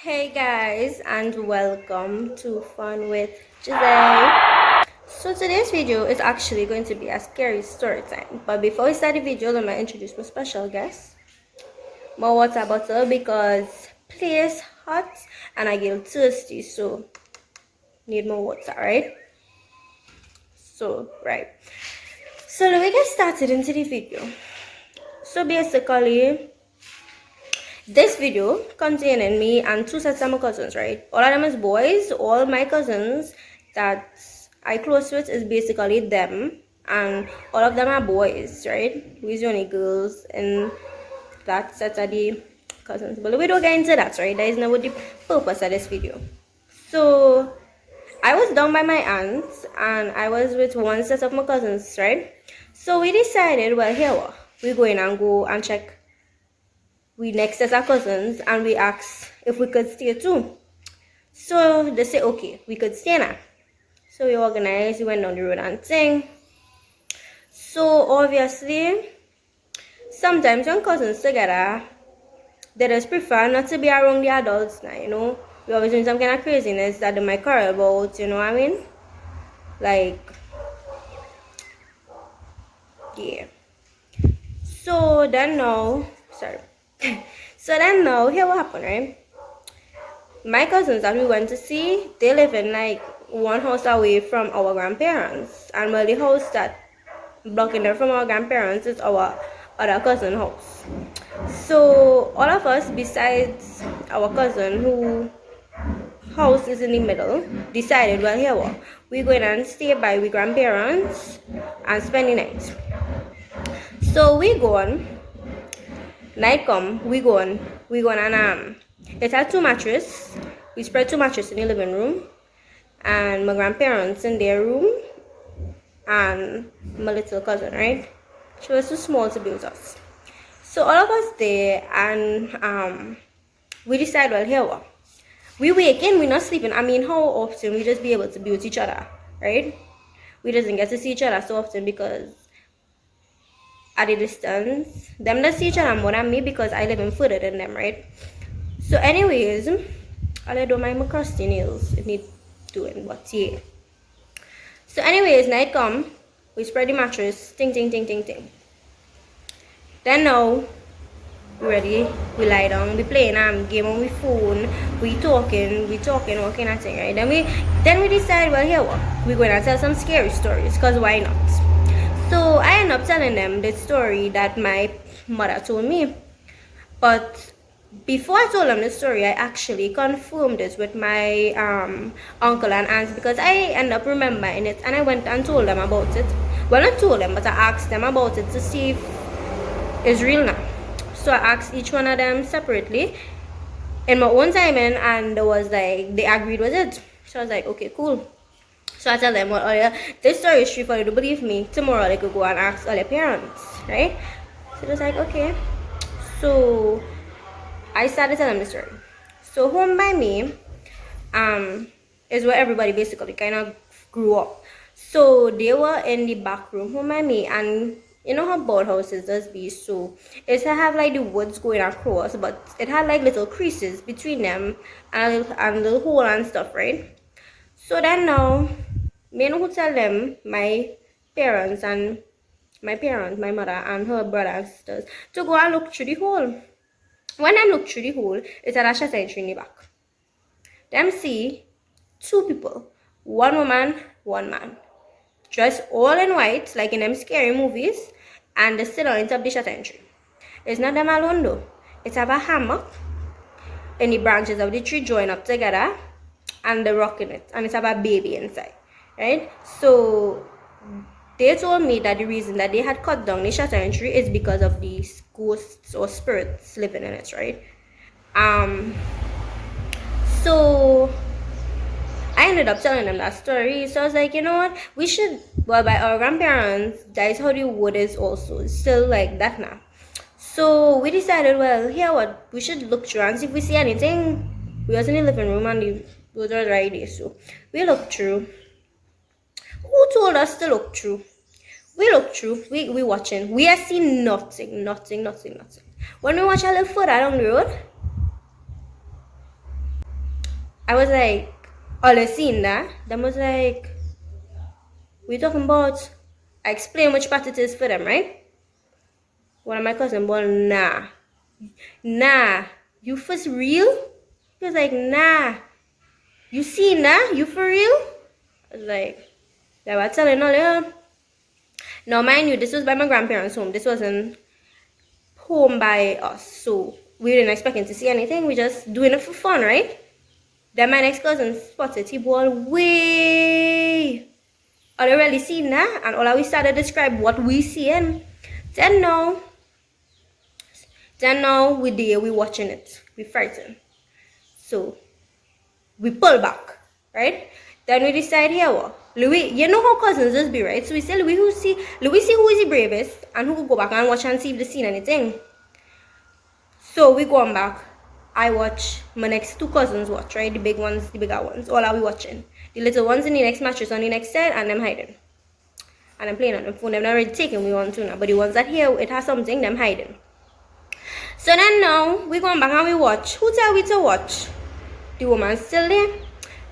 Hey guys, and welcome to Fun with Giselle. So today's video is actually going to be a scary story time. But before we start the video, let me introduce my special guest. More water bottle because place hot and I get thirsty, so need more water, right? So right. So let me get started into the video. So basically, this video containing me and two sets of my cousins, right? All of them is boys. All my cousins that I close with is basically them, and all of them are boys, right? We're the only girls in that set of the cousins. But we don't get into that, right? That is not what the purpose of this video. So I was down by my aunts, and I was with one set of my cousins, right? So we decided, well, here we're going and go and check we next as our cousins, and we asked if we could stay too. So they say okay, we could stay now. So we organized, we went down the road and thing. So obviously, sometimes when cousins together, they just prefer not to be around the adults now, We always doing some kind of craziness that they might quarrel about, you know what I mean? Like, yeah. So then now, sorry. So then now, here what happened, right? My cousins that we went to see, they live in like one house away from our grandparents. And well, the house that blocking them from our grandparents is our other cousin house. So all of us, besides our cousin who house is in the middle, decided, well, here what? We're going and stay by we grandparents and spend the night. So we go on. Night come, we go on and it had two mattresses. We spread two mattresses in the living room, and my grandparents in their room, and my little cousin, right? She was too small to be with us. So all of us there, and we decide, well, here what? We waking, we're not sleeping. I mean, how often we just be able to be with each other, right? We doesn't get to see each other so often because at a distance. Them that see each other more than me because I live in further than them, right? So anyways, I don't mind my crusty nails. It need doing, but yeah. So anyways, night come, we spread the mattress, ting ting ting ting ting. Then now, we ready, we lie down, we playing game on my phone, we talking, all kind of thing, right? Then we decide, well, here what? We're gonna tell some scary stories, cause why not? So I end up telling them the story that my mother told me. But before I told them the story, I actually confirmed it with my uncle and aunts because I end up remembering it, and I went and told them about it. Well, not told them, but I asked them about it to see if it's real now. So I asked each one of them separately in my own timing, and there was like they agreed with it. So I was like, okay, cool. So I tell them, well, this story is true for you to believe me. Tomorrow they could go and ask all their parents, right? So it was like, okay. So I started telling them the story. So home by me is where everybody basically kind of grew up. So they were in the back room home by me, and you know how bird houses does be, so it have like the woods going across, but it had like little creases between them and little hole and stuff, right? So then now, me know who tell them, my parents and my mother and her brother and sisters, to go and look through the hole. When I look through the hole, it's a shutter entry in the back. Them see two people, one woman, one man, dressed all in white, like in them scary movies, and they sit on top of the shutter entry. It's not them alone though. It's have a hammock and the branches of the tree join up together, and the rock in it, and it's have a baby inside, right? So they told me that the reason that they had cut down the shutter tree is because of these ghosts or spirits living in it, right? So I ended up telling them that story. So I was like, you know what, we should, well, by our grandparents, that is how the wood is also still like that now. So we decided, well, here what, we should look through and see if we see anything. We was in the living room and the woods was right there, so we looked through. Who told us to look through? We look through, we watching. We are seeing nothing. When we watch a little further down the road, I was like, all I seen that. Them was like, we talking about? I explained which part it is for them, right? One of my cousin, but nah, you first real? He was like, nah, you seen that? You for real? I was like, they were telling all yeah. Now, mind you, this was by my grandparents' home. This wasn't home by us, so we didn't expect him to see anything. We just doing it for fun, right? Then my next cousin spotted he ball way. All I really seen that, and all we started to describe what we seeing. Then now we there, we watching it. We frightened. So we pull back, right? Then we decide here what? Louis, you know how cousins just be, right? So we say Louis see who is the bravest and who will go back and watch and see if they seen anything. So we going back. I watch my next two cousins watch, right? The big ones, the bigger ones. All are we watching? The little ones in the next mattress on the next side and them hiding. And I'm playing on the phone. They're not already taking we want to now. But the ones that here it has something, them hiding. So then now we going back and we watch. Who tell we to watch? The woman still there.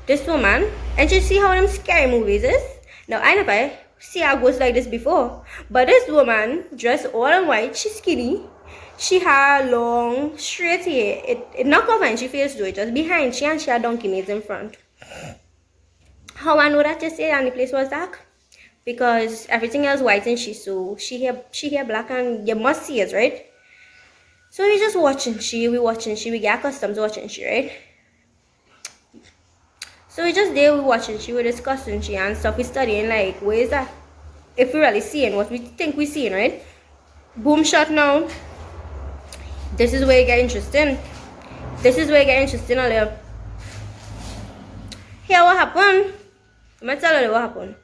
This woman, and you see how them scary movies is? Now I never see a ghost like this before. But this woman dressed all in white, she's skinny. She had long, straight hair. It not covered she face though, it just behind she and she had donkey maids in front. How I know that you say and the place was dark? Because everything else white and she hair black and you must see it, right? So we just watching we get accustomed to watching she, right? So we just there we watching she, we discussing she and stuff, we studying like where is that? If we really seeing what we think we seeing, right? Boom shot now. This is where it get interesting. Here what happened? I'm gonna tell you what happened.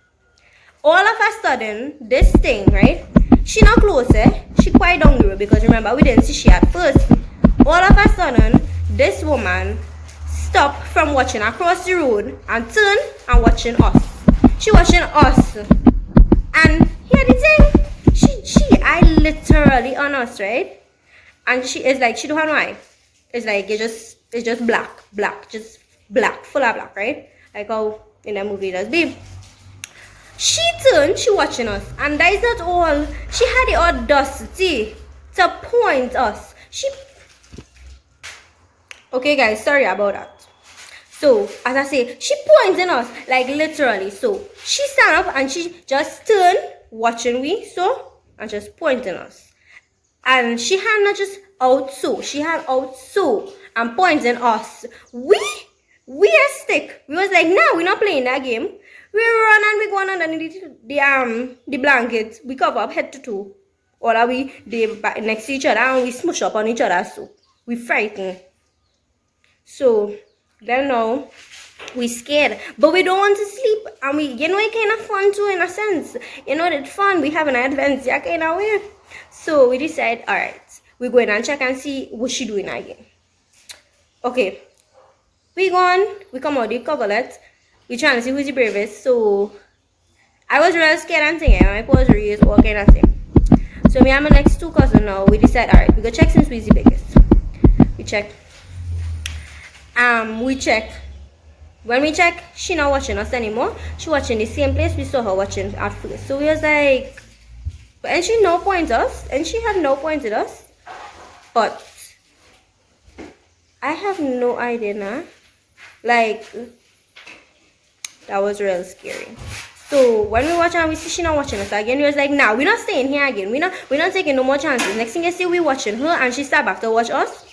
All of a sudden, this thing, right? She not close, she quite down the road because remember we didn't see she at first. All of a sudden, this woman stopped from watching across the road and turned and watching us. She watching us. And here the thing, she I literally on us, right? And she is like, she don't have no eye. It's like it's just black, just black, full of black, right? Like how in that movie does be. She turned, she watching us, and that is not all. She had the audacity to point us. Okay guys, sorry about that. So as I say, she pointing us like literally. So she stand up and she just turned, watching we and just pointing us. And she had not just out so, she had out so and pointing us. We a stick. We was like, nah, we're not playing that game. We run and we go on underneath the blanket. We cover up head to toe. Or are we next to each other and we smush up on each other so. We frightened. So then now we scared. But we don't want to sleep. And we it kind of fun too in a sense. It's fun. We have an adventure kind of way. So we decide, alright, we go in and check and see what she doing again. Okay. We come out the coverlet. We trying to see who's the bravest. So I was really scared and thinking, my paws raised, all kind of thing. So me and my next two cousins now, we decide, alright, we go check since who's the biggest. We check. We check. When we check, she not watching us anymore. She watching the same place we saw her watching at first. So we was like, and she no point us, and she had no pointed us. But I have no idea now. Like, that was real scary. So when we watch and we see she not watching us again, we was like, nah, we're not staying here again. We're not taking no more chances. Next thing you see, we watching her and she start back to watch us.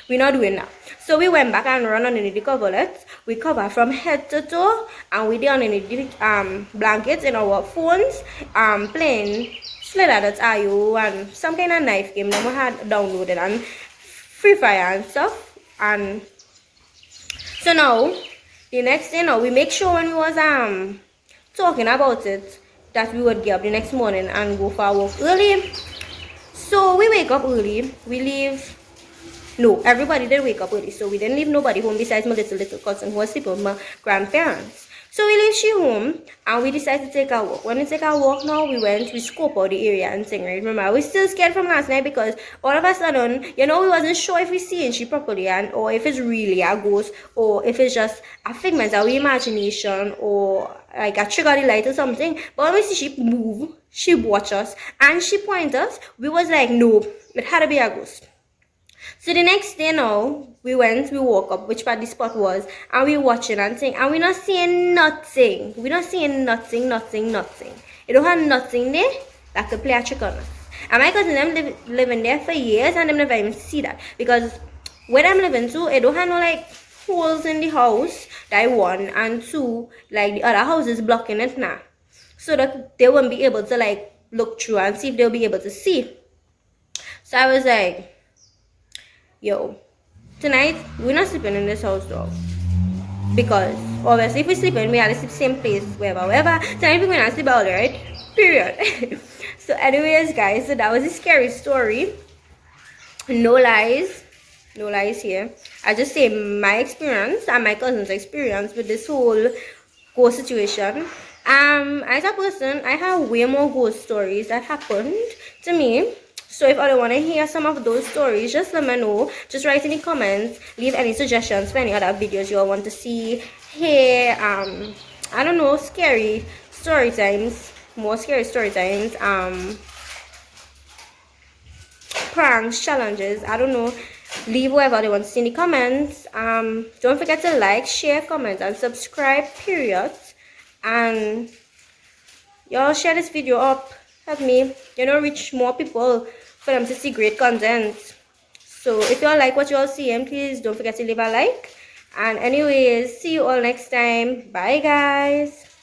We're not doing that. So we went back and run underneath the coverlet. We cover from head to toe, and we did underneath the blankets in our phones, playing Slither.io and some kind of knife game that we had downloaded and Free Fire and stuff. And so now the next day we make sure when we was talking about it that we would get up the next morning and go for a walk early. So we wake up early. We leave. No, everybody did wake up early, so we didn't leave nobody home besides my little cousin who was sleeping with my grandparents. So we leave she home and we decided to take a walk. When we take a walk now, we scope out the area and thing, right? Remember, we still scared from last night because all of a sudden, we wasn't sure if we seeing she properly or if it's really a ghost or if it's just a figment of our imagination or like a trigger the light or something. But when we see she move, she watch us and she point us, we was like, no, it had to be a ghost. So the next day now, we woke up, which part the spot was, and we watching and thing, and we not seeing nothing. We not seeing nothing. It don't have nothing there that could play a trick on us. And my cousin them living there for years, and them never even see that because where I'm living too, it don't have no like holes in the house. That one and two, like the other houses blocking it now, so that they won't be able to like look through and see if they'll be able to see. So I was like, yo, tonight we're not sleeping in this house though. Because obviously if we sleep in, we have to sleep same place, wherever. Tonight we're gonna sleep out, right? Period. So anyways guys, so that was a scary story. No lies here. I just say my experience and my cousin's experience with this whole ghost situation. As a person, I have way more ghost stories that happened to me. So if I want to hear some of those stories, just let me know. Just write in the comments. Leave any suggestions for any other videos you all want to see. Here, I don't know, scary story times, more scary story times, pranks, challenges, I don't know. Leave whatever they want to see in the comments. Don't forget to like, share, comment, and subscribe, period. And y'all share this video up. Help me, reach more people for them to see great content. So if y'all like what y'all see, please don't forget to leave a like. And anyways, see you all next time. Bye guys.